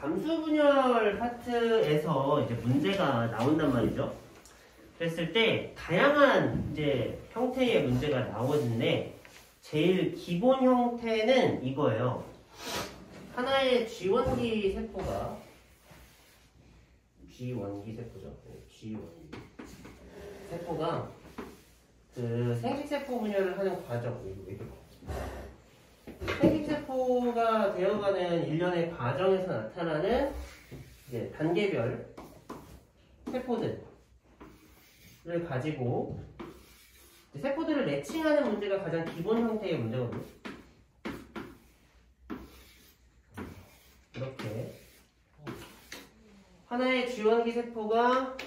감수 분열 파트에서 이제 문제가 나온단 말이죠. 그랬을 때 다양한 이제 형태의 문제가 나오는데 제일 기본 형태는 이거예요. 하나의 G원기 세포가 G원기 세포죠. G원기 세포가 그 생식세포 분열을 하는 과정, 생식세포가 되어가는 일련의 과정에서 나타나는 이제 단계별 세포들을 가지고 세포들을 매칭하는 문제가 가장 기본 형태의 문제거든요. 이렇게 하나의 G원기 세포가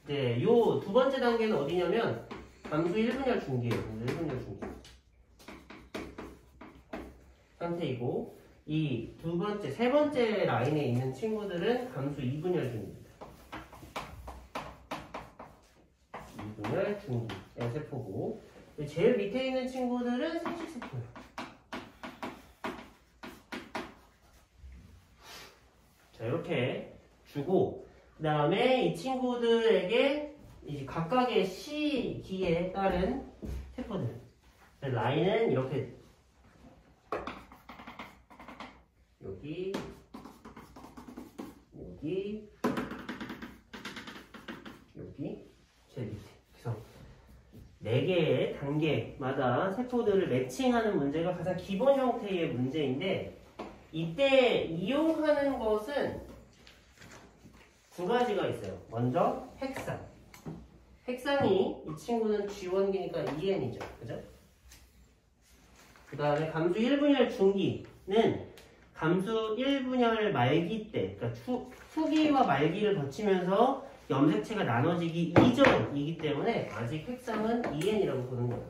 이제 요 두 번째 단계는 어디냐면 감수 1분열 중기예요. 1분열 중기 상태이고 이 두 번째, 세 번째 라인에 있는 친구들은 감수 2분열 중기입니다. 2분열 중기의 세포고 제일 밑에 있는 친구들은 생식세포예요. 자, 이렇게 주고 그 다음에 이 친구들에게 이제 각각의 시기에 따른 세포들 라인은 이렇게 여기 제일 밑에 그래서 4개의 단계마다 세포들을 매칭하는 문제가 가장 기본 형태의 문제인데 이때 이용하는 것은 두 가지가 있어요. 먼저 핵상. 핵상이 이 친구는 G원기니까 2N이죠. 그죠? 그 다음에 감수 1분열 중기는 감수 1분열 말기 때, 그러니까 후기와 말기를 거치면서 염색체가 나눠지기 이전이기 때문에 아직 핵상은 2N이라고 보는 거예요.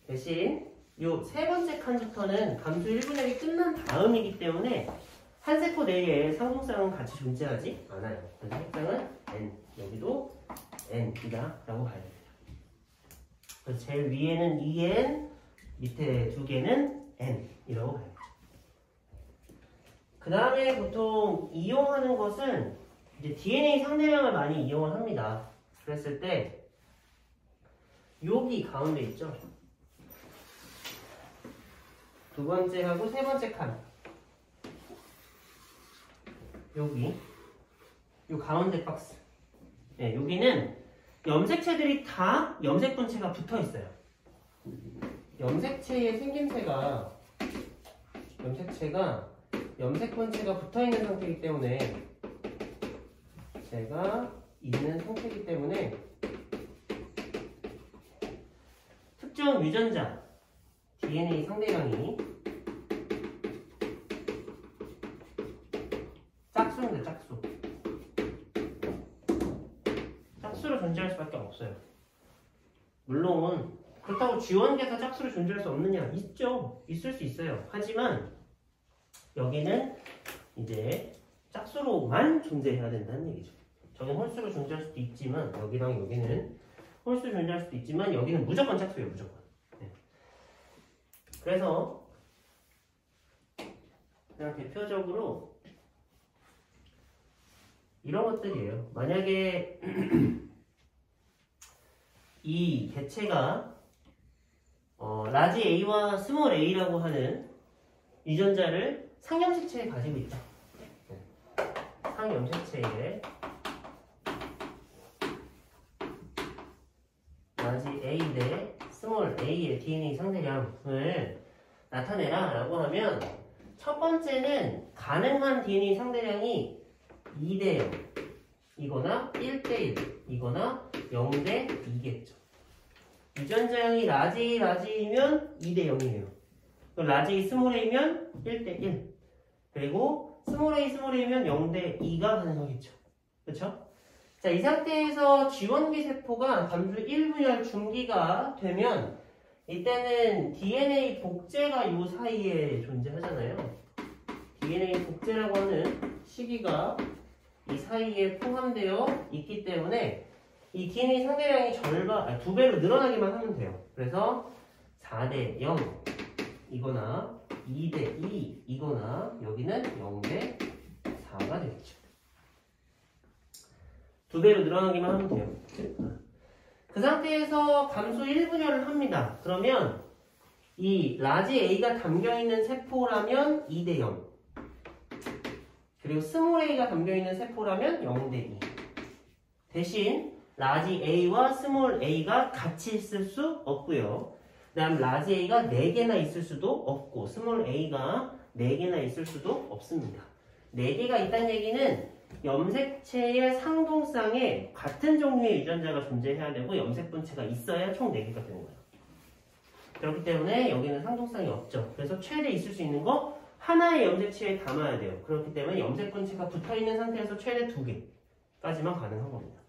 대신 요 세 번째 칸부터는 감수 1분열이 끝난 다음이기 때문에 한 세포 내에 상속상은 같이 존재하지 않아요. 그래서 핵상은 N, 여기도 N이다 라고 봐야 됩니다. 그래서 제일 위에는 2N, 밑에 두 개는 N이라고 봐요. 그 다음에 보통 이용하는 것은 이제 DNA 상대량을 많이 이용을 합니다. 그랬을 때 여기 가운데 있죠. 두 번째하고 세 번째 칸 여기 요 가운데 박스 여기는 염색체들이 다 염색분체가 붙어 있어요. 염색체의 생김새가 염색분체가 붙어 있는 상태이기 때문에 제가 있는 상태이기 때문에 특정 유전자 DNA 상대량이 짝수인데 짝수로 존재할 수밖에 없어요. 물론 그렇다고 G원계가 짝수로 존재할 수 없느냐? 있죠. 있을 수 있어요. 하지만 여기는 이제 짝수로만 존재해야 된다는 얘기죠. 저는 홀수로 존재할 수도 있지만 여기랑 여기는 홀수로 존재할 수도 있지만 여기는 무조건 짝수예요. 무조건. 네. 그래서 그냥 대표적으로 이런 것들이에요. 만약에 이 개체가 라지 A와 스몰 A라고 하는 유전자를 상염색체에 가지고 있다. 상염색체에 라지 A 대 스몰 A의 DNA 상대량을 나타내라 라고 하면 첫 번째는 가능한 DNA 상대량이 2대 0 이거나 1대 1 이거나 0대 2겠죠. 유전자량이 라지이면 2대 0이에요. 라지 스몰 A면 1대 1 그리고 스몰 A면 0대 2가 가능하겠죠. 그렇죠? 자, 이 상태에서 G원기 세포가 감수 1분열 중기가 되면 이때는 DNA 복제가 이 사이에 존재하잖아요. DNA 복제라고 하는 시기가 이 사이에 포함되어 있기 때문에 이 DNA 상대량이 2배로 늘어나기만 하면 돼요. 그래서 4대 0 이거나 2대 2 이거나 여기는 0대 2배로 늘어나기만 하면 돼요. 그 상태에서 감수 1분열을 합니다. 그러면 이 라지 A가 담겨있는 세포라면 2대 0. 그리고 스몰 A가 담겨있는 세포라면 0대 2. 대신 라지 A와 스몰 A가 같이 있을 수 없고요. 그 다음 라지 A가 4개나 있을 수도 없고 스몰 A가 4개나 있을 수도 없습니다. 4개가 있다는 얘기는 염색체의 상동쌍에 같은 종류의 유전자가 존재해야 되고 염색분체가 있어야 총 4개가 되는 거예요. 그렇기 때문에 여기는 상동쌍이 없죠. 그래서 최대 있을 수 있는 거 하나의 염색체에 담아야 돼요. 그렇기 때문에 염색분체가 붙어있는 상태에서 최대 2개까지만 가능한 겁니다.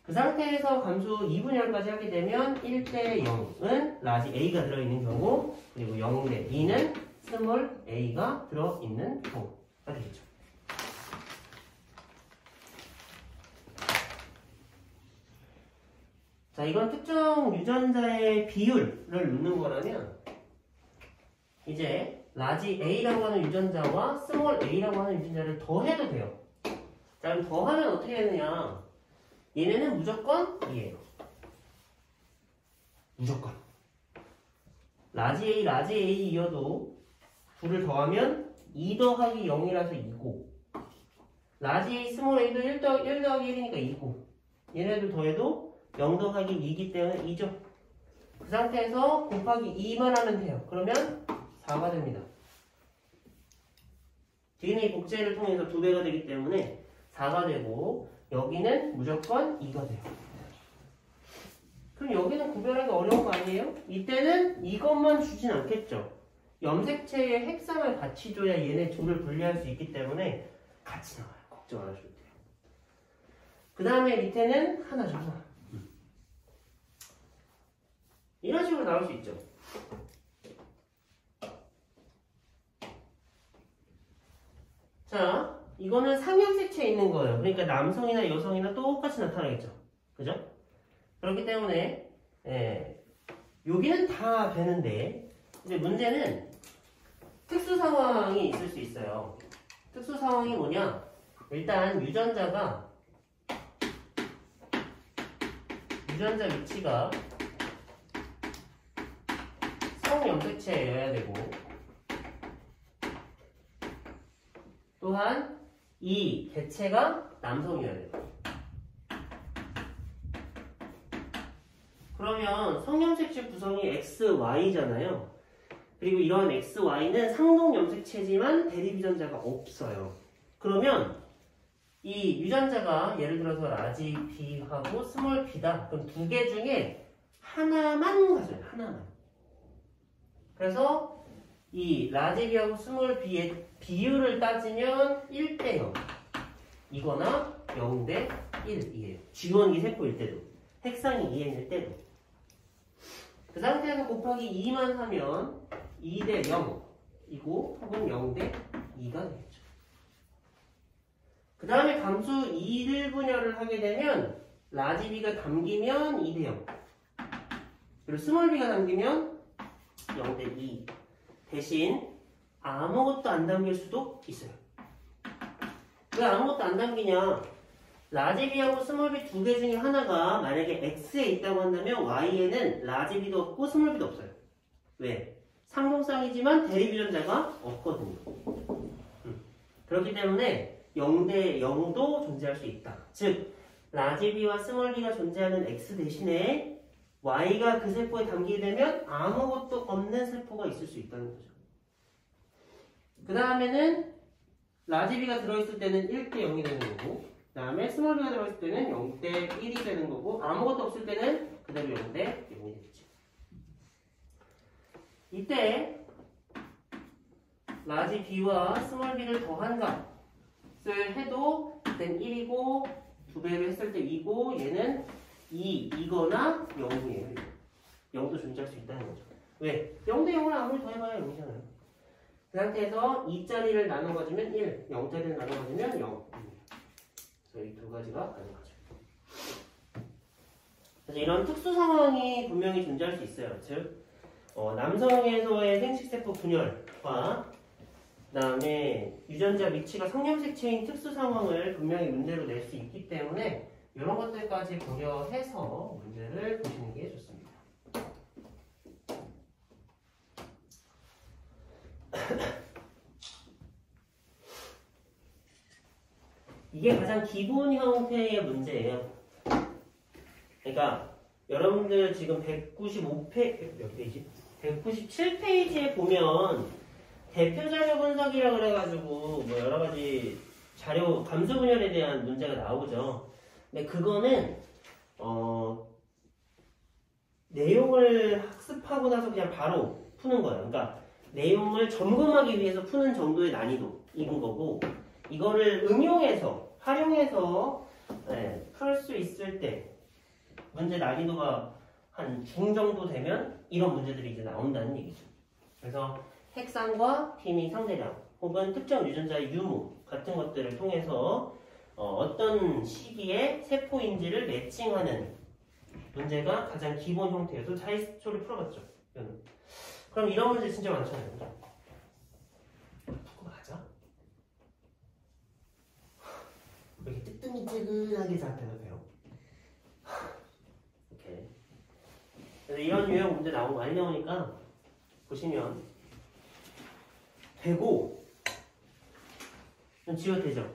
그 상태에서 감수 2분열까지 하게 되면 1대 0은 라지 A가 들어있는 경우, 그리고 0대 2는 스몰 A가 들어있는 경우가 되겠죠. 자, 이건 특정 유전자의 비율을 묻는 거라면 이제 라지 A라고 하는 유전자와 스몰 A라고 하는 유전자를 더해도 돼요. 자, 그럼 더하면 어떻게 되느냐? 얘네는 무조건 2예요. 무조건. 라지 A이어도 2를 더하면 2 더하기 0이라서 2고, 라지 A, 스몰 A도 1 더하기 1이니까 2고, 얘네들 더해도 0 더하기 2이기 때문에 2죠. 그 상태에서 곱하기 2만 하면 돼요. 그러면 4가 됩니다. DNA 복제를 통해서 2배가 되기 때문에 4가 되고, 여기는 무조건 2가 돼요. 그럼 여기는 구별하기 어려운 거 아니에요? 이때는 이것만 주진 않겠죠. 염색체의 핵상을 같이 줘야 얘네 둘을 분리할 수 있기 때문에 같이 나와요. 걱정 안 하셔도 돼요. 그 다음에 밑에는 하나 줘서 이런 식으로 나올 수 있죠. 자, 이거는 상염색체에 있는 거예요. 그러니까 남성이나 여성이나 똑같이 나타나겠죠. 그죠? 그렇기 때문에 여기는 다 되는데 이제 문제는 특수 상황이 있을 수 있어요. 특수 상황이 뭐냐? 일단 유전자 위치가 성염색체여야 되고, 또한 이 개체가 남성이어야 돼요. 그러면 성염색체 구성이 XY잖아요. 그리고 이런 XY는 상동염색체지만 대립유전자가 없어요. 그러면 이 유전자가 예를 들어서 라지 B하고 스몰 B다. 그럼 2개 중에 하나만 가져요. 하나만. 그래서 이 라지 B하고 스몰 B의 비율을 따지면 1대 0 이거나 0대 1이에요. G1이 세포일 때도, 핵상이 2n일 때도. 그 상태에서 곱하기 2만 하면 2대 0이고 혹은 0대 2가 되겠죠. 그 다음에 감수 1분열을 하게 되면 라지 B가 담기면 2대 0, 그리고 스몰 B가 담기면 0대 2. 대신 아무것도 안 담길 수도 있어요. 왜 아무것도 안 담기냐? 라지 B하고 스몰 B 2개 중에 하나가 만약에 X에 있다고 한다면 Y에는 라지 B도 없고 스몰 B도 없어요. 왜? 상동쌍이지만 대립유전자가 없거든요. 그렇기 때문에 0대 0도 존재할 수 있다. 즉 라지 B와 스몰 B가 존재하는 X 대신에 Y가 그 세포에 담기게 되면 아무것도 없는 세포가 있을 수 있다는 거죠. 그 다음에는 라지 B가 들어있을 때는 1대 0이 되는 거고, 그 다음에 스몰 B가 들어있을 때는 0대 1이 되는 거고, 아무것도 없을 때는 그대로 0대 0이 되겠죠. 이때 라지 B와 스몰 B를 더한 값을 해도 그땐 1이고 2배를 했을 때 2고 얘는 2이거나 0이에요. 0도 존재할 수 있다는 거죠. 왜? 0대 0을 아무리 더해봐야 0이잖아요. 그 상태에서 2짜리를 나눠 가지면 1, 0짜리를 나눠 가지면 0. 그래서 이 두 가지가 가능하죠. 그래서 이런 특수 상황이 분명히 존재할 수 있어요. 즉 남성에서의 생식세포 분열과 그 다음에 유전자 위치가 성염색체인 특수 상황을 분명히 문제로 낼 수 있기 때문에 이런 것들까지 고려해서 문제를 보시는 게 좋습니다. 이게 가장 기본 형태의 문제예요. 그러니까 여러분들 지금 197페이지에 보면 대표 자료 분석이라 그래가지고 뭐 여러 가지 자료 감수 분열에 대한 문제가 나오죠. 근데 그거는 내용을 학습하고 나서 그냥 바로 푸는 거예요. 그러니까 내용을 점검하기 위해서 푸는 정도의 난이도인 거고, 이거를 응용해서 활용해서 풀 수 있을 때 문제 난이도가 한 중 정도 되면 이런 문제들이 이제 나온다는 얘기죠. 그래서 핵상과 DNA 상대량 혹은 특정 유전자의 유무 같은 것들을 통해서 어떤 시기에 세포인지를 매칭하는 문제가 가장 기본 형태여서 자이스초를 풀어봤죠. 그럼 이런 문제 진짜 많잖아요. 그거 맞아? 왜 이렇게 뜨뜻미뜨근하게 잘 대답해요? 이렇게. 그래서 이런 유형 문제 많이 나오니까 보시면 되고 좀 지워도 되죠?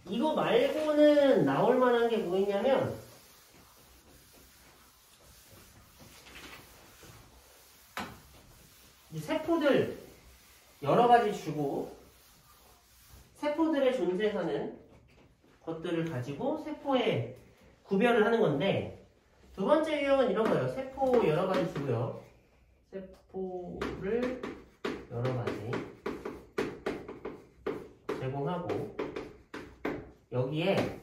이거 말고는 나올 만한 게 뭐 있냐면 이 세포들 여러 가지 주고 세포들에 존재하는 것들을 가지고 세포에 구별을 하는 건데, 두 번째 유형은 이런 거예요. 세포 여러 가지 주고요. 세포를 여러 가지 제공하고 여기에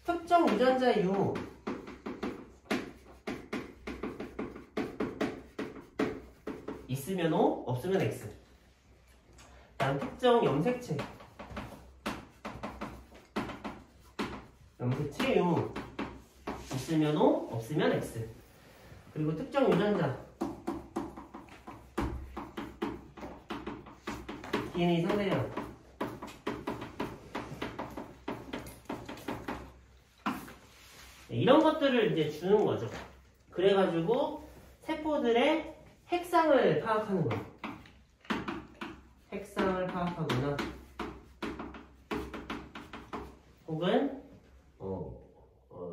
특정 유전자 유무 있으면 O, 없으면 X. 다음 특정 염색체 유무 있으면 O, 없으면 X. 그리고 특정 유전자 DNA 상대량 이런 것들을 이제 주는 거죠. 그래가지고 세포들의 핵상을 파악하는 거예요. 핵상을 파악하거나 혹은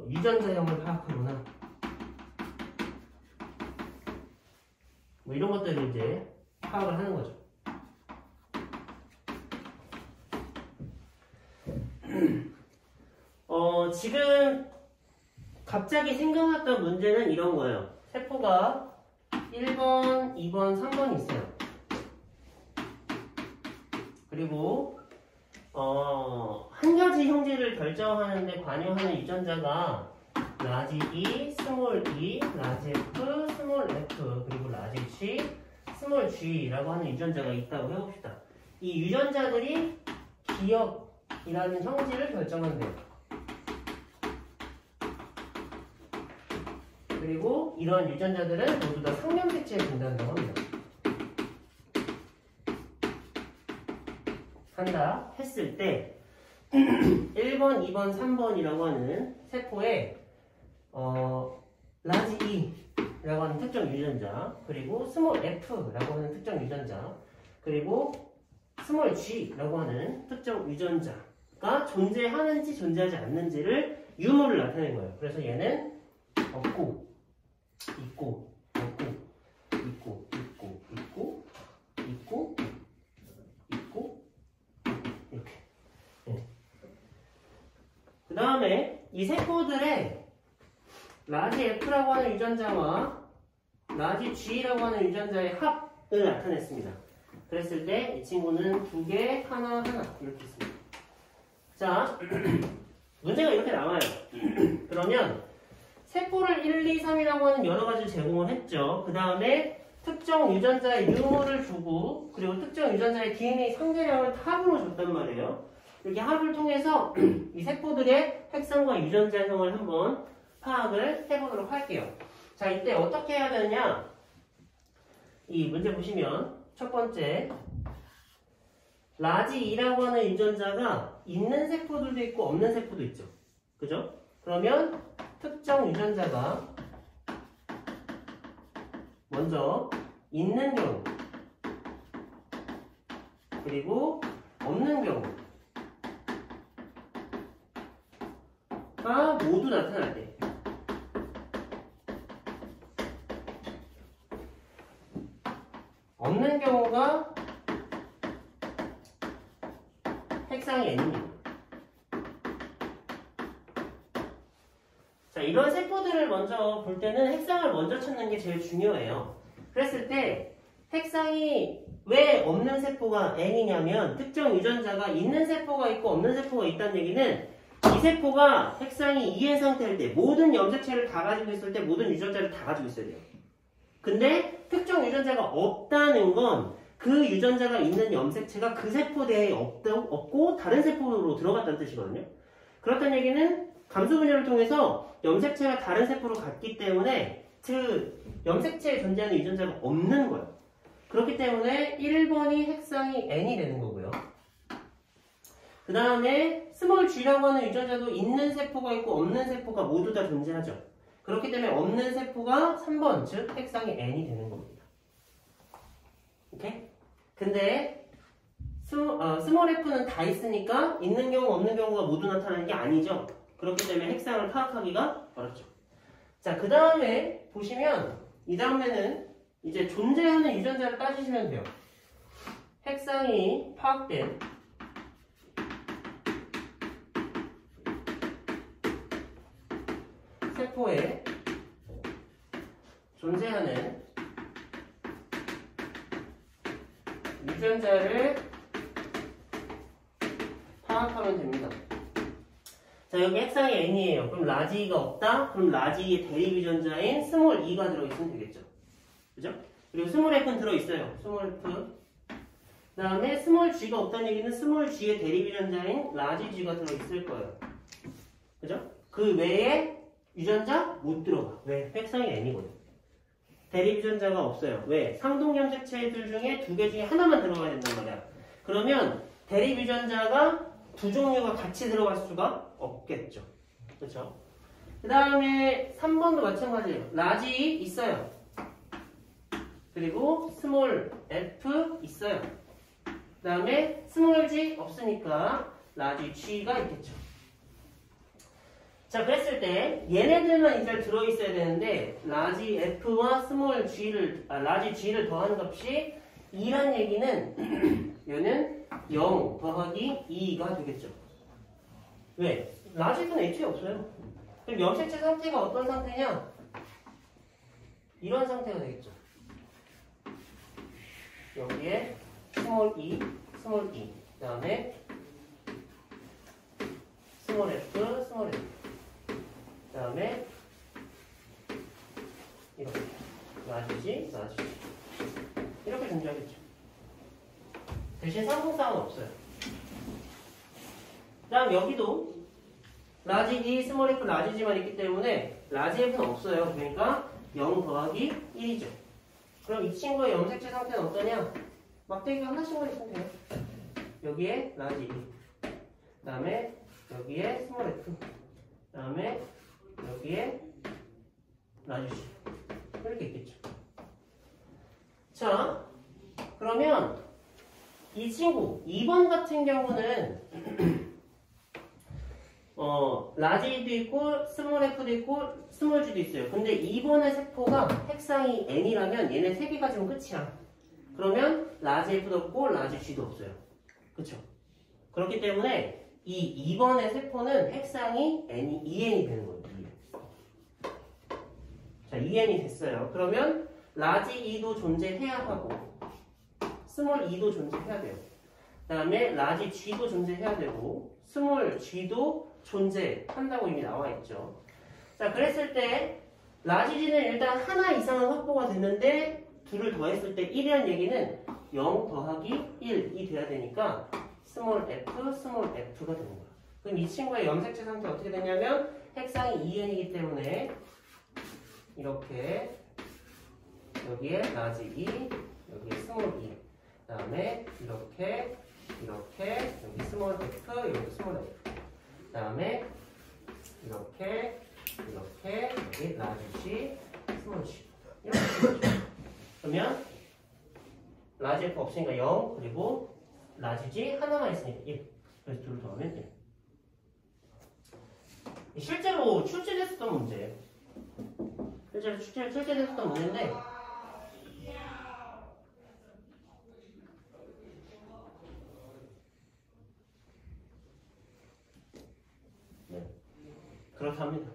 유전자형을 파악하거나 뭐 이런 것들을 이제 파악을 하는 거죠. 지금 갑자기 생각났던 문제는 이런 거예요. 세포가 1번, 2번, 3번이 있어요. 그리고 한 가지 형질을 결정하는데 관여하는 유전자가 라지 E, 스몰 e, 라지 F, 스몰 f, 그리고 라지 G, 스몰 g라고 하는 유전자가 있다고 해봅시다. 이 유전자들이 기억이라는 형질을 결정한대요. 그리고 이러한 유전자들은 모두 다 상염색체에 분단다고 합니다. 한다 했을 때 1번, 2번, 3번이라고 하는 세포에 라지 E라고 하는 특정 유전자, 그리고 스몰 F라고 하는 특정 유전자, 그리고 스몰 G라고 하는 특정 유전자가 존재하는지 존재하지 않는지를 유무를 나타낸 거예요. 그래서 얘는 없고 있고 없고 있고 있고 있고 있고 있고 이렇게. 네. 그 다음에 이 세포들의 라지 F라고 하는 유전자와 라지 G라고 하는 유전자의 합을 나타냈습니다. 그랬을 때 이 친구는 두 개, 하나 이렇게 있습니다. 자, 문제가 이렇게 나와요. 그러면 세포를 1, 2, 3이라고 하는 여러 가지 제공을 했죠. 그 다음에 특정 유전자의 유무를 주고, 그리고 특정 유전자의 DNA 상대량을 합으로 줬단 말이에요. 이렇게 합을 통해서 이 세포들의 핵상과 유전자형을 한번 파악을 해보도록 할게요. 자, 이때 어떻게 해야 되느냐? 이 문제 보시면 첫 번째, 라지 2라고 하는 유전자가 있는 세포들도 있고 없는 세포도 있죠. 그죠? 그러면 특정 유전자가 먼저 있는 경우 그리고 없는 경우가 모두 나타날 때 없는 경우가 핵상이 N입니다. 자, 이런 세포들을 먼저 볼 때는 핵상을 먼저 찾는 게 제일 중요해요. 그랬을 때 핵상이 왜 없는 세포가 N이냐면 특정 유전자가 있는 세포가 있고 없는 세포가 있다는 얘기는 이 세포가 핵상이 2의 상태일 때 모든 염색체를 다 가지고 있을 때 모든 유전자를 다 가지고 있어야 돼요. 근데 특정 유전자가 없다는 건 그 유전자가 있는 염색체가 그 세포 내에 없고 다른 세포로 들어갔다는 뜻이거든요. 그렇다는 얘기는 감수 분열을 통해서 염색체가 다른 세포로 갔기 때문에 그 염색체에 존재하는 유전자가 없는 거예요. 그렇기 때문에 1번이 핵상이 N이 되는 거고요. 그 다음에 스몰 g라고 하는 유전자도 있는 세포가 있고 없는 세포가 모두 다 존재하죠. 그렇기 때문에 없는 세포가 3번, 즉 핵상이 N이 되는 겁니다. 오케이? 근데 스몰 f는 다 있으니까 있는 경우 없는 경우가 모두 나타나는 게 아니죠. 그렇기 때문에 핵상을 파악하기가 어렵죠. 자, 그 다음에 보시면 이 다음에는 이제 존재하는 유전자를 따지시면 돼요. 핵상이 파악된 세포에 존재하는 유전자를 파악하면 됩니다. 자, 여기 핵상이 N이에요. 그럼 라지 2가 없다? 그럼 라지 2의 대립 유전자인 스몰 2가 들어있으면 되겠죠. 그죠? 그리고 스몰 F는 들어있어요. 스몰 F. 그 다음에 스몰 G가 없다는 얘기는 스몰 G의 대립 유전자인 라지 G가 들어있을 거예요. 그죠? 그 외에 유전자 못 들어가. 왜? 핵상이 N이거든. 대립 유전자가 없어요. 왜? 상동 염색체들 중에 2개 중에 하나만 들어가야 된단 말이야. 그러면 대립 유전자가 두 종류가 같이 들어갈 수가 없겠죠. 그렇죠? 그 다음에 3번도 마찬가지예요. 라지 있어요. 그리고 스몰 f 있어요. 그 다음에 스몰 g 없으니까 라지 g가 있겠죠. 자, 그랬을 때 얘네들만 이제 들어있어야 되는데 라지 f와 스몰 g를 라지 g를 더하는 값이 2란 얘기는 얘는 0 더하기 2가 되겠죠. 왜? 라지 f는 애초에 없어요. 그럼 염색체 상태가 어떤 상태냐? 이런 상태가 되겠죠. 여기에 스몰 e, 스몰 e, 그 다음에 스몰 f, 스몰 f, 그 다음에 이렇게 라지지, 라지지 이렇게 존재하겠죠. 대신 상승쌍은 없어요. 그 다음 여기도 라지 E, 스몰 f, 라지 g만 있기 때문에 라지 f는 없어요. 그러니까 0 더하기 1이죠. 그럼 이 친구의 염색체 상태는 어떠냐? 막대기가 하나씩만 있으면 돼요. 여기에 라지 E, 그 다음에 여기에 스몰 f, 그 다음에 여기에 라지 G 이렇게 있겠죠. 자, 그러면 이 친구 2번 같은 경우는 라지도 있고 스몰 f도 있고 스몰 g도 있어요. 근데 2번의 세포가 핵상이 n이라면 얘네 3개 가지면 끝이야. 그러면 라지 f도 없고 라지 g도 없어요. 그쵸? 그렇기 때문에 이 2번의 세포는 핵상이 n이 2n이 되는 거예요. 2n. 자, 2n이 됐어요. 그러면 라지 2도 존재해야 하고 스몰 2도 존재해야 돼요. 그 다음에 라지 g도 존재해야 되고 스몰 g도 존재한다고 이미 나와 있죠. 자, 그랬을 때 라지 g는 일단 하나 이상은 확보가 됐는데 둘을 더했을 때 1이라는 얘기는 0 더하기 1이 돼야 되니까 스몰 f, 스몰 f가 되는 거야. 그럼 이 친구의 염색체 상태 어떻게 되냐면 핵상이 2n이기 때문에 이렇게 여기에 라지 2, 여기에 스몰 2 다음에 이렇게 여기 스몰 F, 여기 스몰 F. 그 다음에 이렇게 여기 라지 G, 스몰 G. 이렇게 되죠. 그러면 라지 F 없으니까 0, 그리고 라지 G 하나만 있으니까 1. 그래서 둘을 더하면 1. 실제로 출제됐었던 문제예요. 실제로 출제됐었던 문제인데 네, 그렇답니다.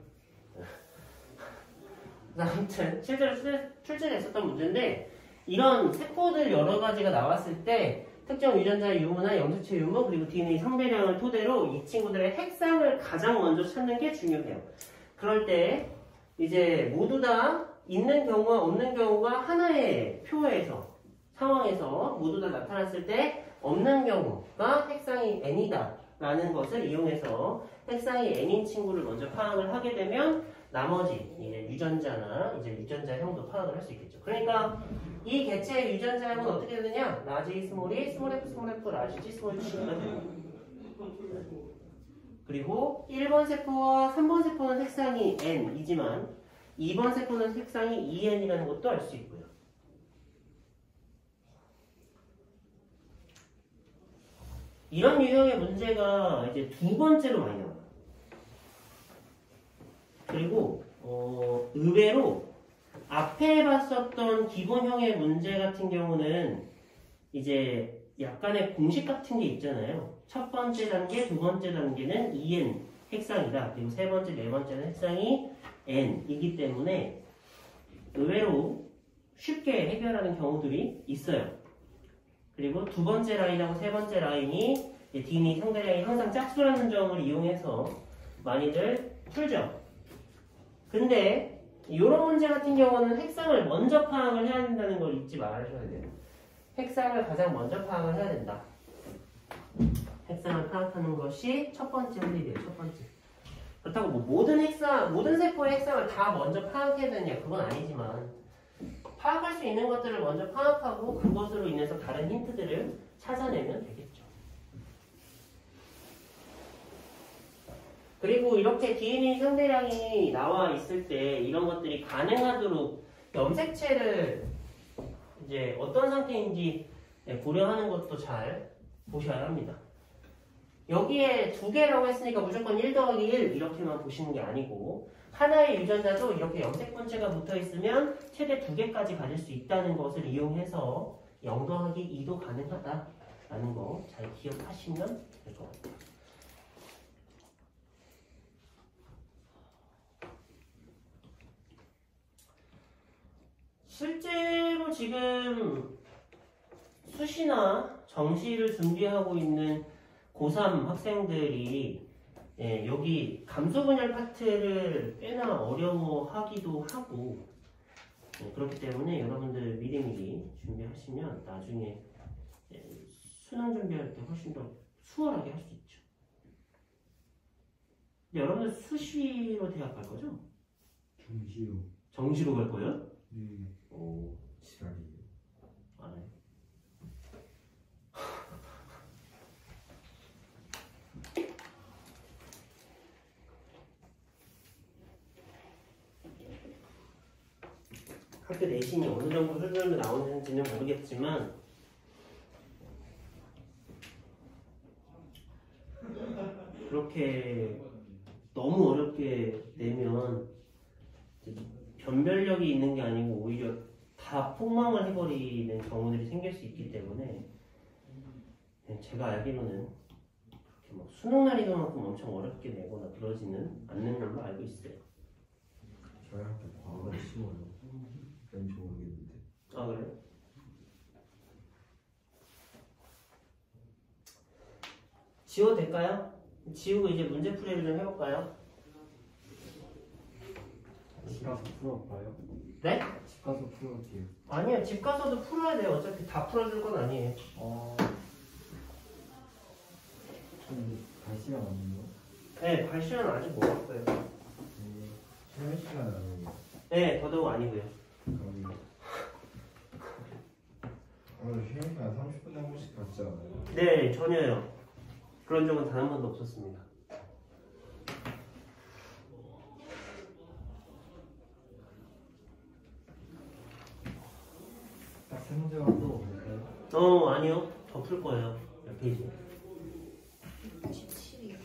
아무튼 실제로 출제됐었던 문제인데 이런 세포들 여러 가지가 나왔을 때 특정 유전자의 유무나 염색체 유무 그리고 DNA 성배량을 토대로 이 친구들의 핵상을 가장 먼저 찾는 게 중요해요. 그럴 때 이제 모두 다 있는 경우와 없는 경우가 하나의 표에서 상황에서 모두 다 나타났을 때 없는 경우가 핵상이 N이다 라는 것을 이용해서 핵상이 N인 친구를 먼저 파악을 하게 되면 나머지 이제 유전자나 이제 유전자형도 파악을 할 수 있겠죠. 그러니까 이 개체의 유전자형은 어떻게 되느냐? 라지 스몰이 스몰 F 라지 G 스몰 G가 됩니다. 그리고 1번 세포와 3번 세포는 색상이 N이지만 2번 세포는 색상이 EN이라는 것도 알 수 있고요. 이런 유형의 문제가 이제 두 번째로 많이 나와요. 그리고 의외로 앞에 봤었던 기본형의 문제 같은 경우는 이제 약간의 공식 같은 게 있잖아요. 첫 번째 단계, 두 번째 단계는 EN 핵상이다. 그리고 세 번째, 네 번째는 핵상이 N이기 때문에 의외로 쉽게 해결하는 경우들이 있어요. 그리고 두 번째 라인하고 세 번째 라인이 DNA 상대량이 항상 짝수라는 점을 이용해서 많이들 풀죠. 근데 이런 문제 같은 경우는 핵상을 먼저 파악을 해야 된다는 걸 잊지 말아줘야 돼요. 핵상을 가장 먼저 파악을 해야 된다. 핵상을 파악하는 것이 첫 번째 할 일이에요. 첫 번째. 그렇다고 뭐 모든 세포의 핵상을 다 먼저 파악해야 되냐 그건 아니지만 파악할 수 있는 것들을 먼저 파악하고 그것으로 인해서 다른 힌트들을 찾아내면 되겠죠. 그리고 이렇게 DNA 상대량이 나와 있을 때 이런 것들이 가능하도록 염색체를 이제 어떤 상태인지 고려하는 것도 잘 보셔야 합니다. 여기에 두 개라고 했으니까 무조건 1 더하기 1 이렇게만 보시는 게 아니고 하나의 유전자도 이렇게 염색 분체가 붙어 있으면 최대 2개까지 가질 수 있다는 것을 이용해서 0 더하기 2도 가능하다라는 거 잘 기억하시면 될 것 같아요. 실제로 지금 수시나 정시를 준비하고 있는 고3 학생들이 여기 감소 분열 파트를 꽤나 어려워하기도 하고 그렇기 때문에 여러분들 미리미리 준비하시면 나중에 수능 준비할 때 훨씬 더 수월하게 할 수 있죠. 근데 여러분들 수시로 대학 갈 거죠? 정시요. 정시로 갈 거예요? 네. 오, 지랄이에요. 안 해. 학교 내신이 어느 정도 수준으로 나오는지는 모르겠지만 그렇게 너무 어렵게 내면 변별력이 있는 게 아니고 오히려 다 폭망을 해버리는 경우들이 생길 수 있기 때문에 제가 알기로는 그렇게 막 수능 난이도만큼 엄청 어렵게 내거나 그러지는 않는 걸로 알고 있어요. 저희 학교 과거가 쉬워요. 왠지 모르겠는데. 아 그래요? 지워도 될까요? 지우고 이제 문제풀이를 좀 해볼까요? 집 가서 풀어봐요. 네? 집 가서 풀어볼게요. 아니요, 집 가서도 풀어야 돼요. 어차피 다 풀어줄 건 아니에요. 좀 갈 시간 없네요. 네, 갈 시간 아직 못 왔어요. 네. 쉬는 시간 아니에요. 네, 더더욱 아니고요. 그럼 오늘 쉬는 시간 30분에 한 번씩 갖지 않아요? 네, 전혀요. 그런 적은 단 한 번도 없었습니다. 딱 세 문제만 또 볼까요? 아니요. 더 풀 거예요. 몇 페이지? 17이요.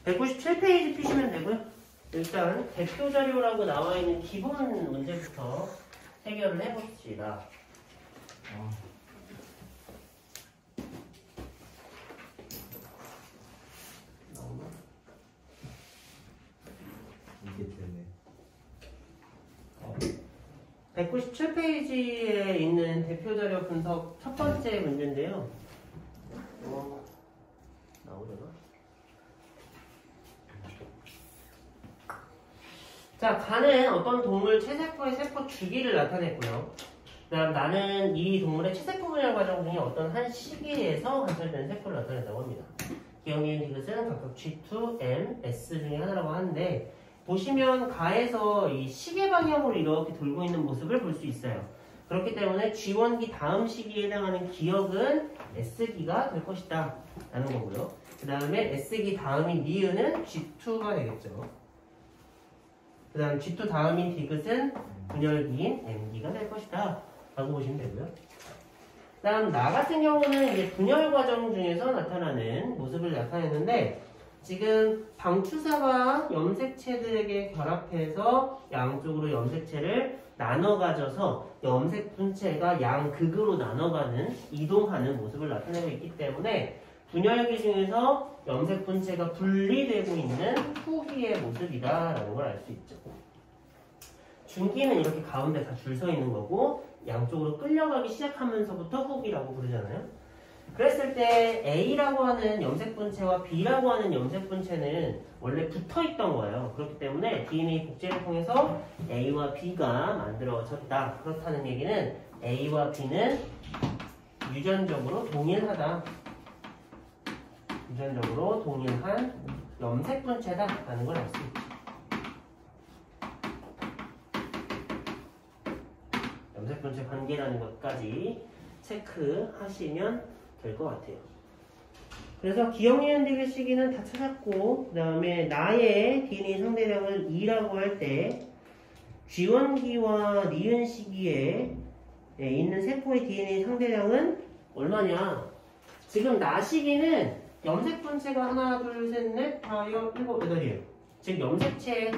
197페이지 피시면 되고요. 일단 대표 자료라고 나와 있는 기본 문제부터 해결을 해봅시다. 아, 나오나? 이게 되네. 197페이지에 있는 대표 자료 분석 첫 번째 문제인데요. 나오려나? 자, 간은 어떤 동물 체세포의 세포 주기를 나타냈고요. 그다음 나는 이 동물의 체세포 분열 과정 중에 어떤 한 시기에서 관찰되는 세포를 나타낸다고 합니다. 기억니은 디귿은 각각 G2, M, S 중에 하나라고 하는데 보시면 가에서 이 시계 방향으로 이렇게 돌고 있는 모습을 볼 수 있어요. 그렇기 때문에 G1기 다음 시기에 해당하는 기억은 S기가 될 것이다 라는 거고요. 그 다음에 S기 다음인 니은은 G2가 되겠죠. 그 다음 G2 다음인 디귿은 분열기인 M기가 될 것이다 라고 보시면 되고요. 그 다음 나 같은 경우는 이제 분열 과정 중에서 나타나는 모습을 나타냈는데 지금 방추사가 염색체들에게 결합해서 양쪽으로 염색체를 나눠 가져서 염색 분체가 양극으로 나눠가는 이동하는 모습을 나타내고 있기 때문에 분열기 중에서 염색 분체가 분리되고 있는 후기의 모습이다라는 걸 알 수 있죠. 중기는 이렇게 가운데 다 줄 서 있는 거고 양쪽으로 끌려가기 시작하면서부터 후기라고 부르잖아요. 그랬을 때 A라고 하는 염색 분체와 B라고 하는 염색 분체는 원래 붙어 있던 거예요. 그렇기 때문에 DNA 복제를 통해서 A와 B가 만들어졌다. 그렇다는 얘기는 A와 B는 유전적으로 동일하다. 유전적으로 동일한 염색 분체다라는 걸 알 수 있죠. 염색 분체 관계라는 것까지 체크하시면 될 것 같아요. 그래서 기억니은 디귿 시기는 다 찾았고 그 다음에 나의 DNA 상대량을 2라고 할 때 G1기와 니은 시기에 있는 세포의 DNA 상대량은 얼마냐? 지금 나 시기는 염색 분체가 하나, 둘, 셋, 넷, 다, 일곱, 여덟이에요. 즉 염색체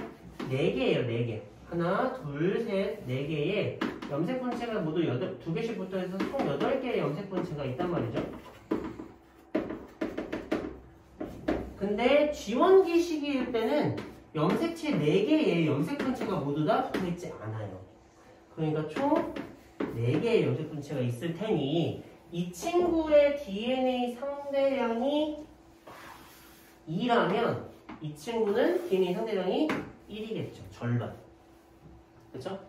4개예요. 4개. 하나, 둘, 셋, 4개의 염색 분체가 모두 2개씩 붙어 있어서 총 8개의 염색 분체가 있단 말이죠. 근데 G1기 시기일 때는 염색체 4개의 염색 분체가 모두 다 붙어 있지 않아요. 그러니까 총 4개의 염색 분체가 있을 테니 이 친구의 DNA 상대량이 2라면 이 친구는 DNA 상대량이 1이겠죠. 절반. 그렇죠?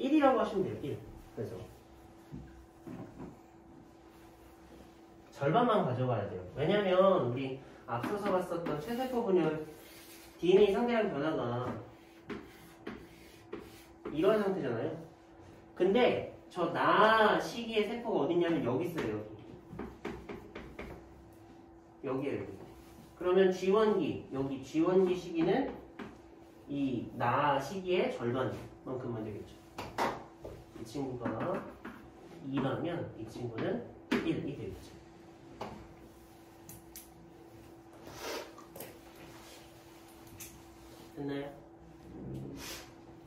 1이라고 하시면 돼요. 1. 그래서 절반만 가져가야 돼요. 왜냐면 우리 앞서서 봤었던 최세포 분열 DNA 상대량 변화가 이런 상태잖아요. 근데 저 나 시기의 세포가 어딨냐면 여기 있어요. 여기에요. 여기. 그러면 G1기 여기 G1기 시기는 이 나 시기의 절반만큼만 되겠죠. 이 친구가 2라면 이 친구는 1이 되겠죠. 됐나요?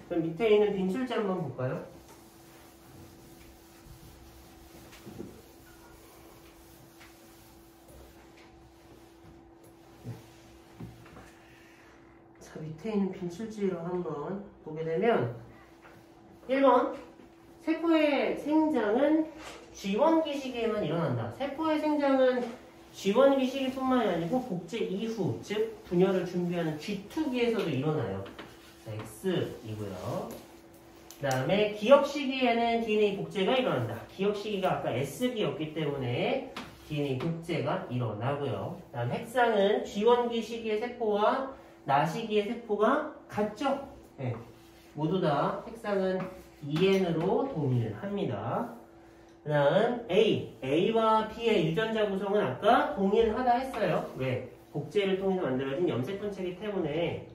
그럼 밑에 있는 빈출제 한번 볼까요? 자, 밑에 있는 빈출지로 한번 보게 되면 1번 세포의 생장은 G1기 시기에만 일어난다. 세포의 생장은 G1기 시기뿐만이 아니고 복제 이후, 즉 분열을 준비하는 G2기에서도 일어나요. 자, X이고요. 그 다음에 기억 시기에는 DNA 복제가 일어난다. 기억 시기가 아까 S기였기 때문에 DNA 복제가 일어나고요. 그 다음 핵상은 G1기 시기의 세포와 나 시기의 세포가 같죠? 네. 모두 다 핵상은 2n으로 동일을 합니다. 그 다음 A와 B의 유전자 구성은 아까 동일하다 했어요. 왜? 복제를 통해서 만들어진 염색분체이기 때문에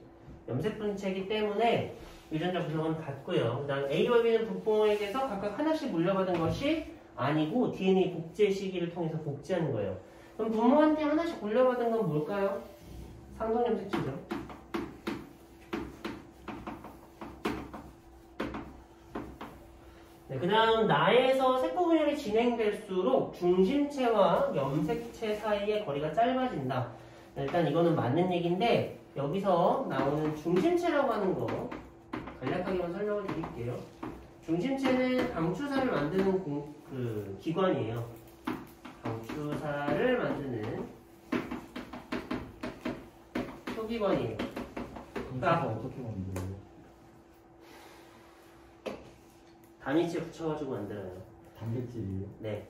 유전자 구성은 같고요. 그 다음 A와 B는 부모에게서 각각 하나씩 물려받은 것이 아니고 DNA 복제 시기를 통해서 복제하는 거예요. 그럼 부모한테 하나씩 물려받은 건 뭘까요? 상동염색체죠. 네, 그 다음 나에서 세포 분열이 진행될수록 중심체와 염색체 사이의 거리가 짧아진다. 일단 이거는 맞는 얘기인데 여기서 나오는 중심체라고 하는 거 간략하게만 설명을 드릴게요. 중심체는 방추사를 만드는 기관이에요. 방추사를 만드는 소기관이에요. 그러니까 어떻게 만들어요? 단위체 붙여가지고 만들어요. 단백질이에요? 네.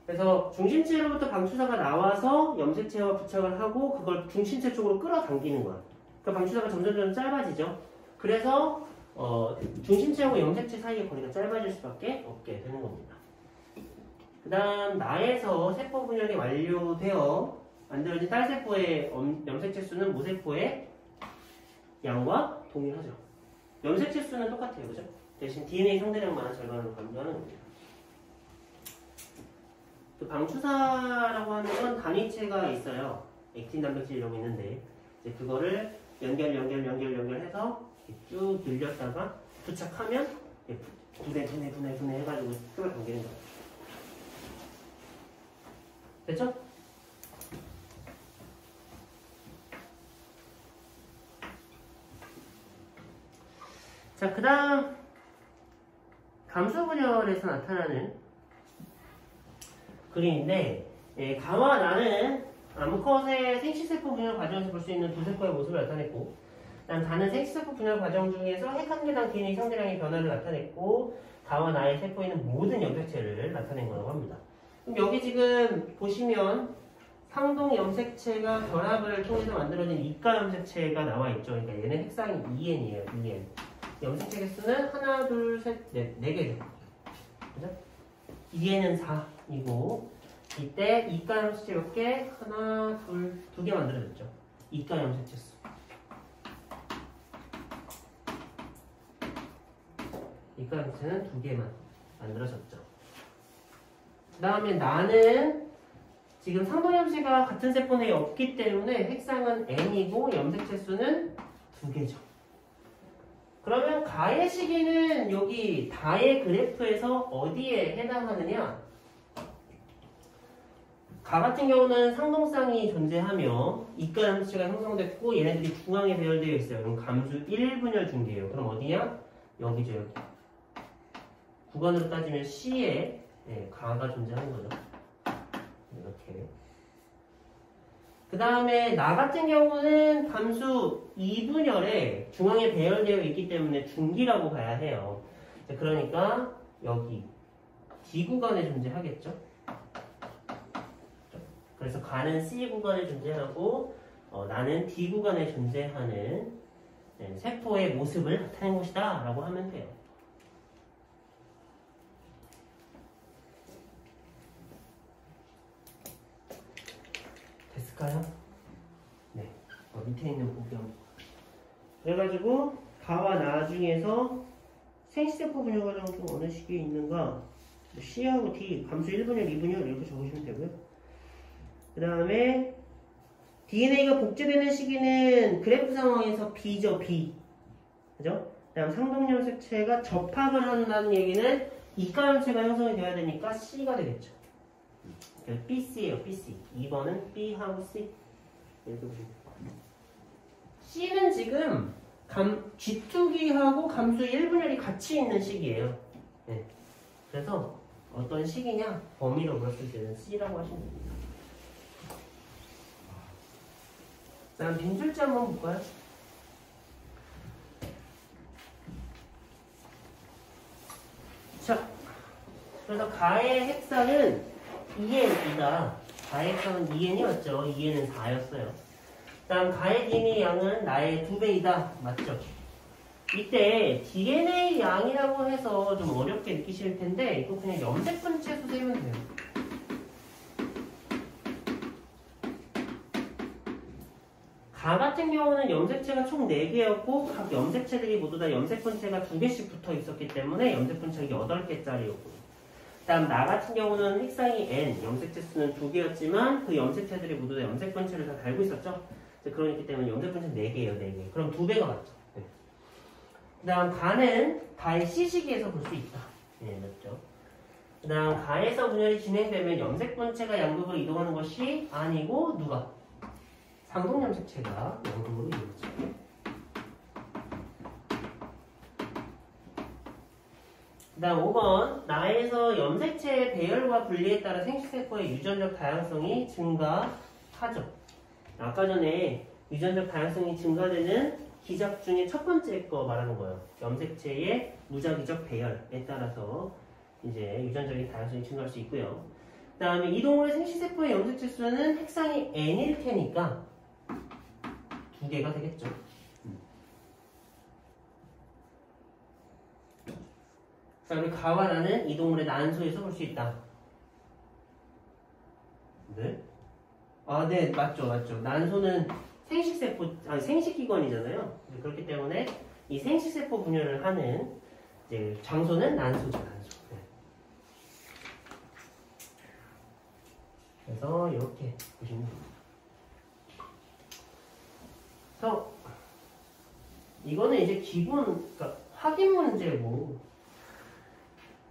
그래서 중심체로부터 방추사가 나와서 염색체와 부착을 하고 그걸 중심체 쪽으로 끌어당기는 거야. 그러니까 방추사가 점점 짧아지죠. 그래서 중심체하고 염색체 사이의 거리가 짧아질 수밖에 없게 되는 겁니다. 그 다음 나에서 세포 분열이 완료되어 만들어진 딸세포의 염색체 수는 모세포의 양과 동일하죠. 염색체 수는 똑같아요. 그죠? 대신 DNA 상대량만 절반으로 감소하는 겁니다. 그 방추사라고 하는 건 단위체가 있어요. 액틴 단백질 이런 거 있는데 이제 그거를 연결해서 쭉 늘렸다가 부착하면 분해 해가지고 끌어당기는 거예요. 됐죠? 자, 그 다음 감수 분열에서 나타나는 그림인데 가와 나는 암컷의 생식세포 분열 과정에서 볼 수 있는 두 세포의 모습을 나타냈고 다는 생식세포 분열 과정 중에서 핵 한 개당 DNA 상대량의 변화를 나타냈고 가와 나의 세포에 있는 모든 염색체를 나타낸 거라고 합니다. 그럼 여기 지금 보시면 상동 염색체가 결합을 통해서 만들어진 이가 염색체가 나와 있죠. 그러니까 얘는 핵상이 2n이에요. 2n. 염색체 개수는 하나, 둘, 셋, 넷, 4개죠. 그죠? 2n은 4이고 이때 이가 염색체 몇 개? 하나, 둘, 2개 만들어졌죠. 이가 염색체 수. 이가 염색체는 2개만 만들어졌죠. 그 다음에 나는 지금 상동염색체가 같은 세포 내에 없기 때문에 핵상은 n이고 염색체 수는 2개죠. 그러면 가의 시기는 여기 다의 그래프에서 어디에 해당하느냐? 가 같은 경우는 상동쌍이 존재하며 이가 염색체가 형성됐고 얘네들이 중앙에 배열되어 있어요. 그럼 감수 1분열 중계예요. 그럼 어디냐? 여기죠. 여기. 구간으로 따지면 C에 가가 존재하는 거죠. 이렇게. 그 다음에 나 같은 경우는 감수 2분열에 중앙에 배열되어 있기 때문에 중기라고 봐야 해요. 그러니까 여기 D 구간에 존재하겠죠. 그래서 가는 C 구간에 존재하고 나는 D 구간에 존재하는 세포의 모습을 나타낸 것이다 라고 하면 돼요. 됐을까요? 네. 밑에 있는 보기 한번. 그래가지고 가와 나 중에서 생식세포 분열 과정은 좀 어느 시기에 있는가? C하고 D, 감수 1분열, 2분열 이렇게 적으시면 되고요. 그 다음에 DNA가 복제되는 시기는 그래프 상황에서 B죠, B. 그죠? 그 다음 상동염색체가 접합을 한다는 얘기는 이가염체가 형성이 되어야 되니까 C가 되겠죠. BC예요, BC. 2번은 B하고 C. 이렇게 보시면 돼요. C는 지금 G2기하고 감수 1분열이 같이 있는 시기예요. 네. 그래서 어떤 시기냐? 범위로 봤을 때는 C라고 하시면 됩니다. 다음 빈줄지 한번 볼까요? 자, 그래서 가의 핵상은 2n이다. 가의 핵상은 2n이었죠. 2n은 4였어요. 다음 가의 DNA 양은 나의 2배이다. 맞죠? 이때 DNA 양이라고 해서 좀 어렵게 느끼실 텐데 이거 그냥 염색분체수 세면 돼요. 가 같은 경우는 염색체가 총 4개였고 각 염색체들이 모두 다 염색분체가 2개씩 붙어 있었기 때문에 염색분체가 8개짜리였고요. 다음 나 같은 경우는 핵상이 N, 염색체 수는 2개였지만 그 염색체들이 모두 다 염색분체를 다 달고 있었죠. 그러기 때문에 염색분체 4개예요, 4개. 그럼 2배가 맞죠. 네. 그 다음 가는 가의 C시기에서 볼 수 있다. 네, 맞죠. 그 다음 가에서 분열이 진행되면 염색분체가 양극으로 이동하는 것이 아니고 누가? 상동염색체가 양극으로 이동하죠. 그 다음 5번 나에서 염색체의 배열과 분리에 따라 생식세포의 유전적 다양성이 증가하죠. 아까 전에 유전적 다양성이 증가되는 기작 중에 첫 번째 거 말하는 거예요. 염색체의 무작위적 배열에 따라서 이제 유전적인 다양성이 증가할 수 있고요. 그 다음에 이 동물의 생식세포의 염색체 수는 핵상이 N일 테니까 2개가 되겠죠. 자, 우리 가와 나는 이 동물의 난소에서 볼 수 있다. 네? 아, 네, 맞죠. 난소는 생식기관이잖아요. 그렇기 때문에 이 생식세포 분열을 하는 이제 장소는 난소죠, 난소. 네. 그래서 이렇게 보시면 됩니다. 그래서 이거는 이제 그러니까 확인 문제고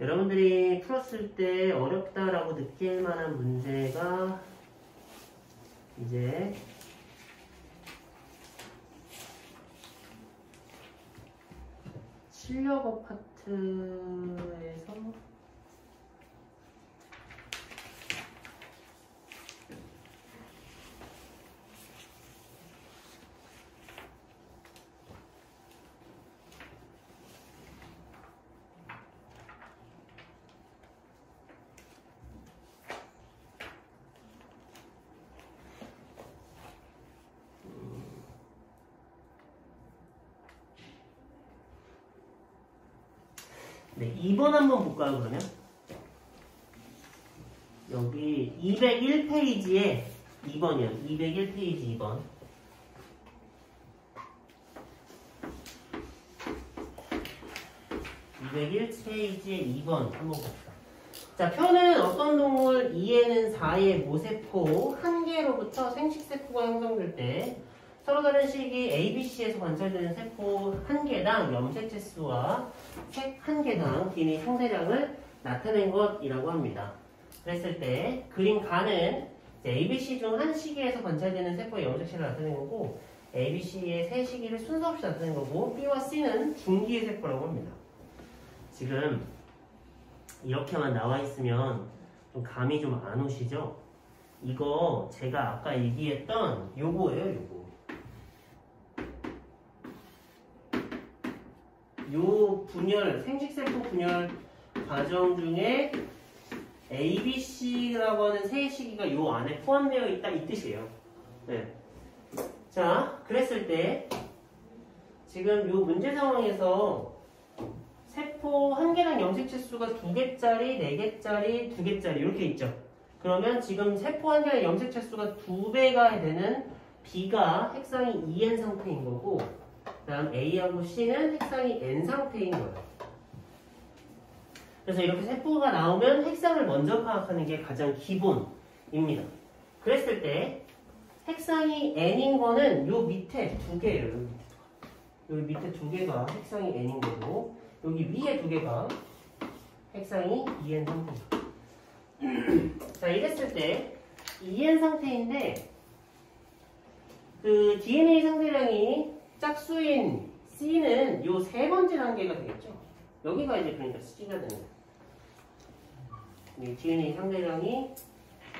여러분들이 풀었을 때 어렵다라고 느낄 만한 문제가 이제 실력업 파트에서 네, 2번 한번 볼까요, 그러면? 여기 201페이지에 2번이요. 201페이지 2번. 201페이지에 2번 한번 봅시다. 자, 표는 어떤 동물 2에는 4의 모세포 1개로부터 생식세포가 형성될 때 서로 다른 시기 ABC에서 관찰되는 세포 1개당 염색체 수와 색 1개당 DNA 상대량을 나타낸 것이라고 합니다. 그랬을 때 그림 가는 ABC 중 한 시기에서 관찰되는 세포의 염색체를 나타낸 거고 ABC의 세 시기를 순서 없이 나타낸 거고 B와 C는 중기의 세포라고 합니다. 지금 이렇게만 나와 있으면 좀 감이 좀 안 오시죠? 이거 제가 아까 얘기했던 요거예요, 요거. 요 분열, 생식세포 분열 과정 중에 ABC라고 하는 세 시기가 요 안에 포함되어 있다 이 뜻이에요. 네. 자, 그랬을 때 지금 요 문제 상황에서 세포 1개당 염색체 수가 2개짜리, 4개짜리, 2개짜리 이렇게 있죠. 그러면 지금 세포 1개당 염색체 수가 2배가 되는 B가 핵상이 EN 상태인 거고 그 다음 A하고 C는 핵상이 N 상태인 거예요. 그래서 이렇게 세포가 나오면 핵상을 먼저 파악하는 게 가장 기본입니다. 그랬을 때 핵상이 N인 거는 요 밑에 2개예요. 여기 밑에 2개가 핵상이 N인 거고 여기 위에 2개가 핵상이 EN 상태입니다. 자, 이랬을 때 EN 상태인데 그 DNA 상대량이 짝수인 C는 요 세 번째 단계가 되겠죠. 여기가 이제 그러니까 C가 되는 거예요. 이 DNA 상대량이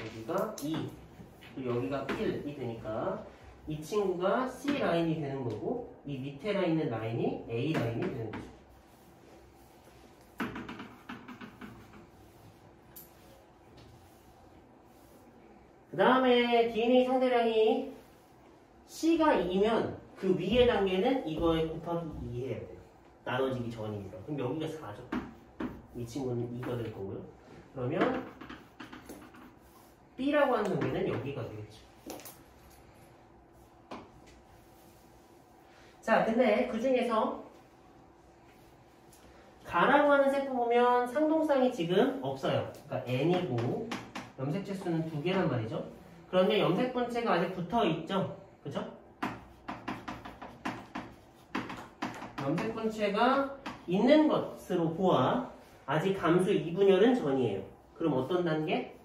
여기가 2 그리고 여기가 1이 되니까 이 친구가 C 라인이 되는 거고 이 밑에 있는 라인이 A 라인이 되는 거죠. 그 다음에 DNA 상대량이 C가 2면 그 위의 단계는 이거에 곱하기 2 해야 돼요. 나눠지기 전이니까. 그럼 여기가 4죠. 이 친구는 2가 될 거고요. 그러면 B라고 하는 경계는 여기가 되겠죠. 자, 근데 그 중에서 가라고 하는 세포 보면 상동쌍이 지금 없어요. 그러니까 N이고 염색체 수는 2개란 말이죠. 그런데 염색 분체가 아직 붙어 있죠. 그죠? 염색 분체가 있는 것으로 보아 아직 감수 2분열은 전이에요. 그럼 어떤 단계?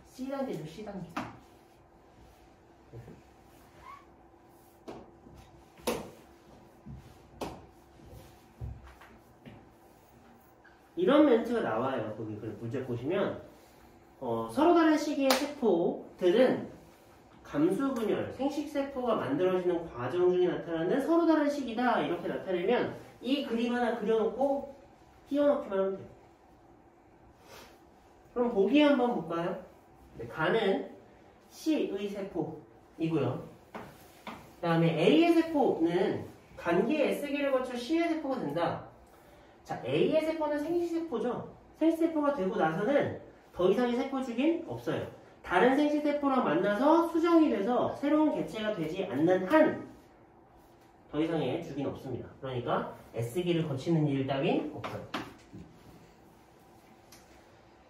C단계죠. C단계. 이런 멘트가 나와요. 거기 그 문제 보시면 서로 다른 시기의 세포들은 감수분열, 생식세포가 만들어지는 과정 중에 나타나는 서로 다른 시기다 이렇게 나타내면 이 그림 하나 그려놓고 띄워넣기만 하면 돼요. 그럼 보기 한번 볼까요? 네, 가는 C의 세포이고요. 그 다음에 A의 세포는 간기의 S기를 거쳐 C의 세포가 된다. 자, A의 세포는 생식세포죠. 생식세포가 되고 나서는 더 이상의 세포주긴 없어요. 다른 생식세포랑 만나서 수정이 돼서 새로운 개체가 되지 않는 한 더 이상의 주긴 없습니다. 그러니까 S기를 거치는 일 따윈 없어요.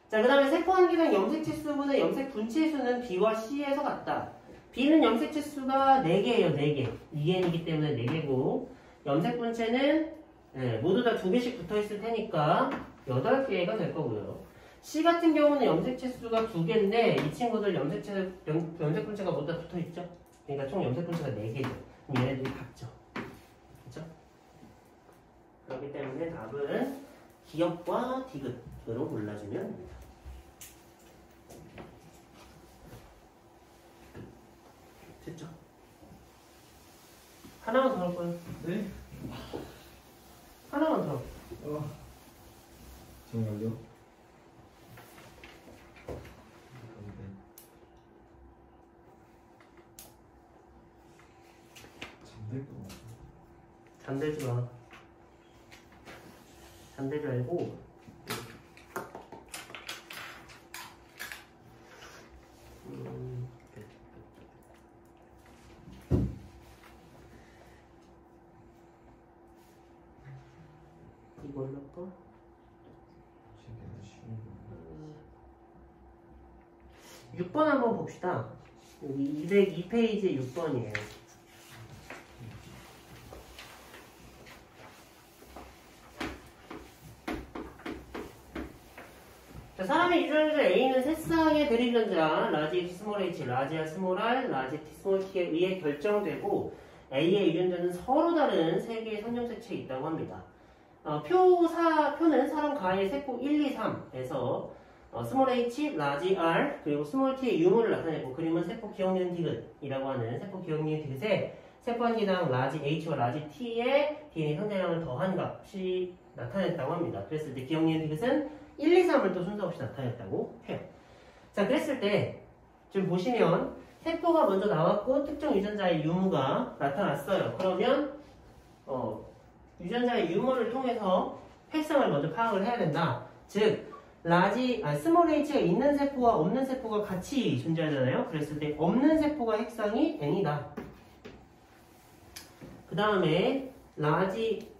자, 그 다음에 세포 한 개당 염색체 수분의 염색 분체 수는 B와 C에서 같다. B는 염색체 수가 4개예요. 4개. 2N이기 때문에 4개고 염색 분체는 모두 다 2개씩 붙어있을 테니까 8개가 될 거고요. C 같은 경우는 염색체 수가 2개인데 이 친구들 염색 분체가 모두 다 붙어있죠. 그러니까 총 염색 분체가 4개죠. 그럼 얘네들이 같죠. 그렇죠? 그렇기 때문에 답은 기역과 디귿으로 골라주면 됩니다. 됐죠? 하나만 더 할 거예요. 네? 하나만 더. 정말요? 잠들 거 같아. 잠들지 마. 잠들지 말고. 이걸로 할까? 6번 한번 봅시다. 여기 202페이지에 6번이에요. 자, 사람의 유전자 A는 세쌍의 대립전자 라지 H, 스몰 h, 라지 R, 스몰 r, 라지 T, 스몰 t에 의해 결정되고 A의 유전자는 서로 다른 3개의 선형색체에 있다고 합니다. 표는 사람 가의 세포 1, 2, 3에서 스몰 h, 라지 r, 그리고 스몰 t의 유무를 나타내고 그림은 세포 기억니은 디귿이라고 하는 세포 기억니은 디귿에 세포 한 개당 라지 h와 라지 t의 DNA 성장량을 더한 값이 나타냈다고 합니다. 그랬을 때 기억니은 디귿은 1, 2, 3을 또 순서 없이 나타냈다고 해요. 자, 그랬을 때 지금 보시면 세포가 먼저 나왔고 특정 유전자의 유무가 나타났어요. 그러면 유전자의 유무를 통해서 획성을 먼저 파악을 해야 된다. 즉 스몰 h가 있는 세포와 없는 세포가 같이 존재하잖아요. 그랬을 때 없는 세포가 핵상이 n이다. 그 다음에 라지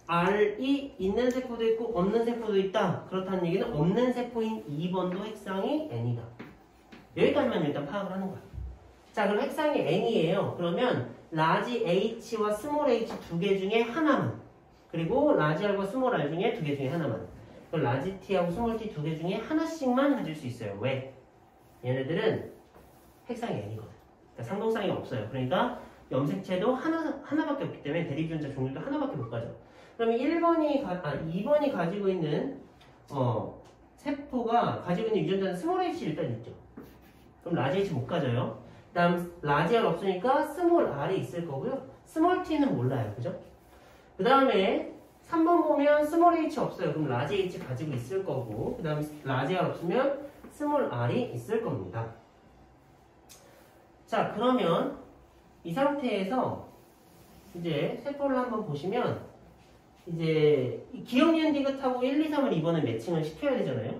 r이 있는 세포도 있고 없는 세포도 있다. 그렇다는 얘기는 없는 세포인 2번도 핵상이 n이다. 여기까지만 일단 파악을 하는 거야. 자, 그럼 핵상이 n이에요. 그러면 라지 h와 스몰 h 2개 중에 하나만, 그리고 라지 r과 스몰 r 중에 2개 중에 하나만, 라지 t하고 스몰 t 2개 중에 하나씩만 가질 수 있어요. 왜? 얘네들은 핵상이 n이거든. 그러니까 상동쌍이 없어요. 그러니까 염색체도 하나밖에 없기 때문에 대립유전자 종류도 하나밖에 못 가져. 그러면 2번이 가지고 있는 세포가 가지고 있는 유전자는 스몰 h 일단 있죠. 그럼 라지 h 못 가져요. 그 다음 라지 r 없으니까 스몰 r이 있을 거고요. 스몰 t는 몰라요. 그죠? 그 다음에 3번 보면 스몰 h 없어요. 그럼 라지 h 가지고 있을 거고, 그 다음에 라지 r 없으면 스몰 r이 있을 겁니다. 자, 그러면 이 상태에서 이제 세포를 한번 보시면 이제 기억 니은 디귿하고 1, 2, 3을 이번에 매칭을 시켜야 되잖아요.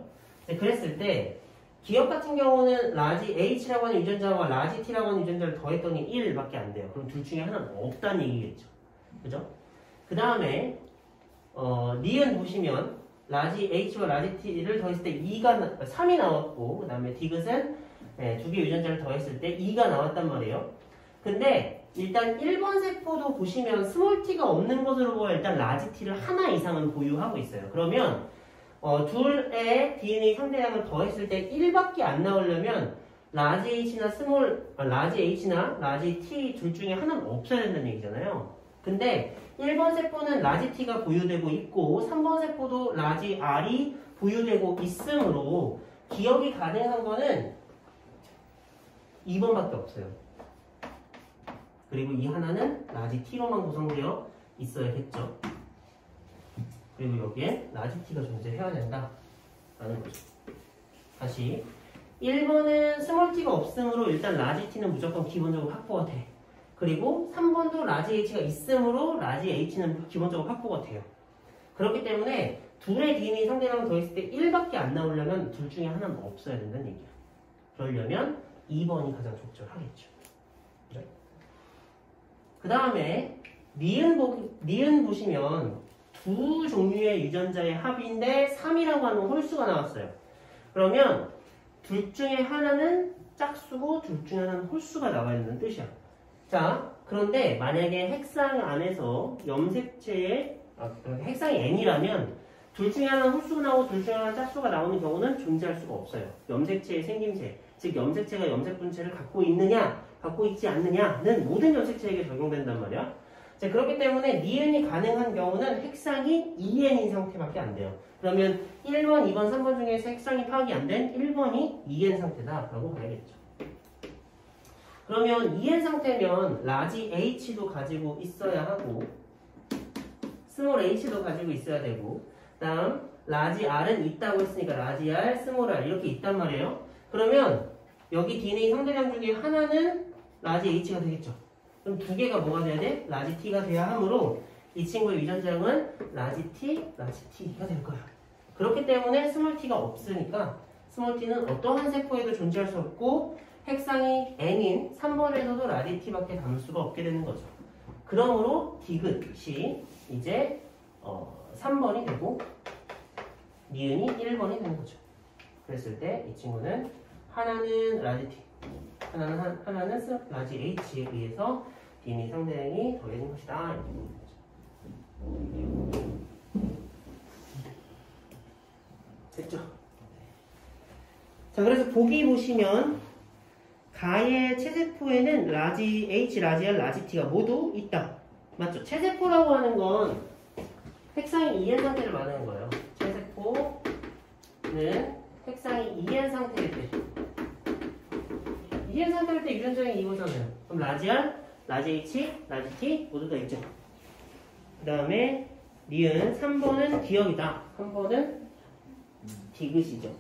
네, 그랬을 때 기억 같은 경우는 라지 H라고 하는 유전자와 라지 T라고 하는 유전자를 더했더니 1밖에 안 돼요. 그럼 둘 중에 하나는 없다는 얘기겠죠. 그죠? 그 다음에 니은 보시면 라지 H와 라지 T를 더했을 때 3이 나왔고 그 다음에 디귿은 두 개 유전자를 더했을 때 2가 나왔단 말이에요. 근데 일단 1번 세포도 보시면 스몰 t가 없는 것으로 보여 일단 라지 t를 하나 이상은 보유하고 있어요. 그러면 둘의 DNA 상대량을 더했을 때 1밖에 안 나오려면 라지 H나 라지 H나 라지 T 둘 중에 하나는 없어야 된다는 얘기잖아요. 근데 1번 세포는 라지 T가 보유되고 있고 3번 세포도 라지 R이 보유되고 있으므로 기억이 가능한 거는 2번밖에 없어요. 그리고 이 하나는 라지 T로만 구성되어 있어야겠죠. 그리고 여기에 라지 T가 존재해야 된다 라는 거죠. 다시 1번은 스몰 t가 없으므로 일단 라지 T는 무조건 기본적으로 확보가 돼. 그리고 3번도 라지 H가 있으므로 라지 H는 기본적으로 확보가 돼요. 그렇기 때문에 둘의 DNA 상대량을 더했을 때 1밖에 안 나오려면 둘 중에 하나는 없어야 된다는 얘기야. 그러려면 2번이 가장 적절하겠죠. 그 다음에 니은 보시면 두 종류의 유전자의 합인데 3이라고 하는 홀수가 나왔어요. 그러면 둘 중에 하나는 짝수고 둘 중에 하나는 홀수가 나와야 된다는 뜻이야. 자, 그런데 만약에 핵상 안에서 염색체의 핵상이 n이라면 둘 중에 하나는 홀수가 나오고 둘 중에 하나는 짝수가 나오는 경우는 존재할 수가 없어요. 염색체의 생김새, 즉 염색체가 염색분체를 갖고 있느냐 갖고 있지 않느냐는 모든 염색체에게 적용된단 말이야. 자, 그렇기 때문에 니은이 가능한 경우는 핵상이 2n인 상태밖에 안 돼요. 그러면 1번, 2번, 3번 중에서 핵상이 파악이 안 된 1번이 2n 상태다라고 봐야겠죠. 그러면 2n 상태면 라지 H도 가지고 있어야 하고 스몰 H도 가지고 있어야 되고 다음 라지 R은 있다고 했으니까 라지 R, 스몰 R 이렇게 있단 말이에요. 그러면 여기 DNA 상대량 중에 하나는 라지 H가 되겠죠. 그럼 두 개가 뭐가 돼야 돼? 라지 T가 돼야 하므로 이 친구의 유전자형은 라지 T, 라지 T가 될 거야. 그렇기 때문에 스몰 t가 없으니까 스몰 t는 어떠한 세포에도 존재할 수 없고 핵상이 n인 3번에서도 라지 T밖에 담을 수가 없게 되는 거죠. 그러므로 디귿이 이제 3번이 되고 니은이 1번이 되는 거죠. 그랬을 때 이 친구는 하나는 라지 T, 하나는 라지 H에 의해서 DNA 상대량이 더해진 것이다. 됐죠? 자, 그래서 보기 보시면 가의 체세포에는 라지 H, 라지 R, 라지 T가 모두 있다. 맞죠? 체세포라고 하는 건 핵상이 2n 상태를 말하는 거예요. 체세포는 핵상이 2n 상태일 때 2n 상태일 때 유전자형이 이거잖아요. 그럼 라지 R, 라지 H, 라지 T 모두 다 있죠. 그 다음에 니은 3번은 기억이다. 3번은 디귿이죠.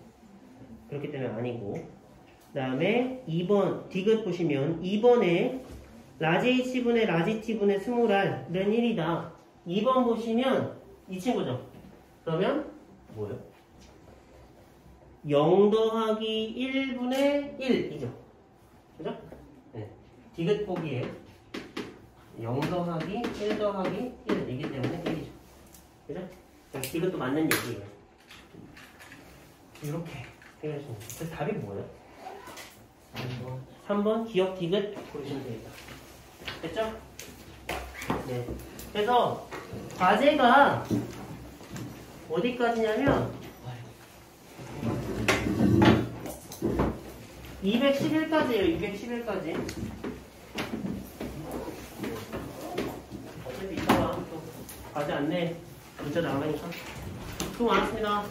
그렇기 때문에 아니고. 그 다음에 2번 디귿 보시면 2번에 라지 H분의 라지 T분의 스몰 R은 1이다. 2번 보시면 이 친구죠. 그러면 뭐예요? 0 더하기 1분의 1이죠. 그죠? 네. 디귿 보기에 0 더하기 1 더하기 1이기 때문에 1이죠. 그죠? 디귿도 맞는 얘기예요. 이렇게 해결하시면 돼요. 그래서 답이 뭐예요? 3번 기억 디귿 고르시면 되겠다. 됐죠? 네. 그래서 과제가 어디까지냐면 211까지예요. 211까지. 어차피 이따가 또 과제 안내 문자 나가니까 수고 많았습니다.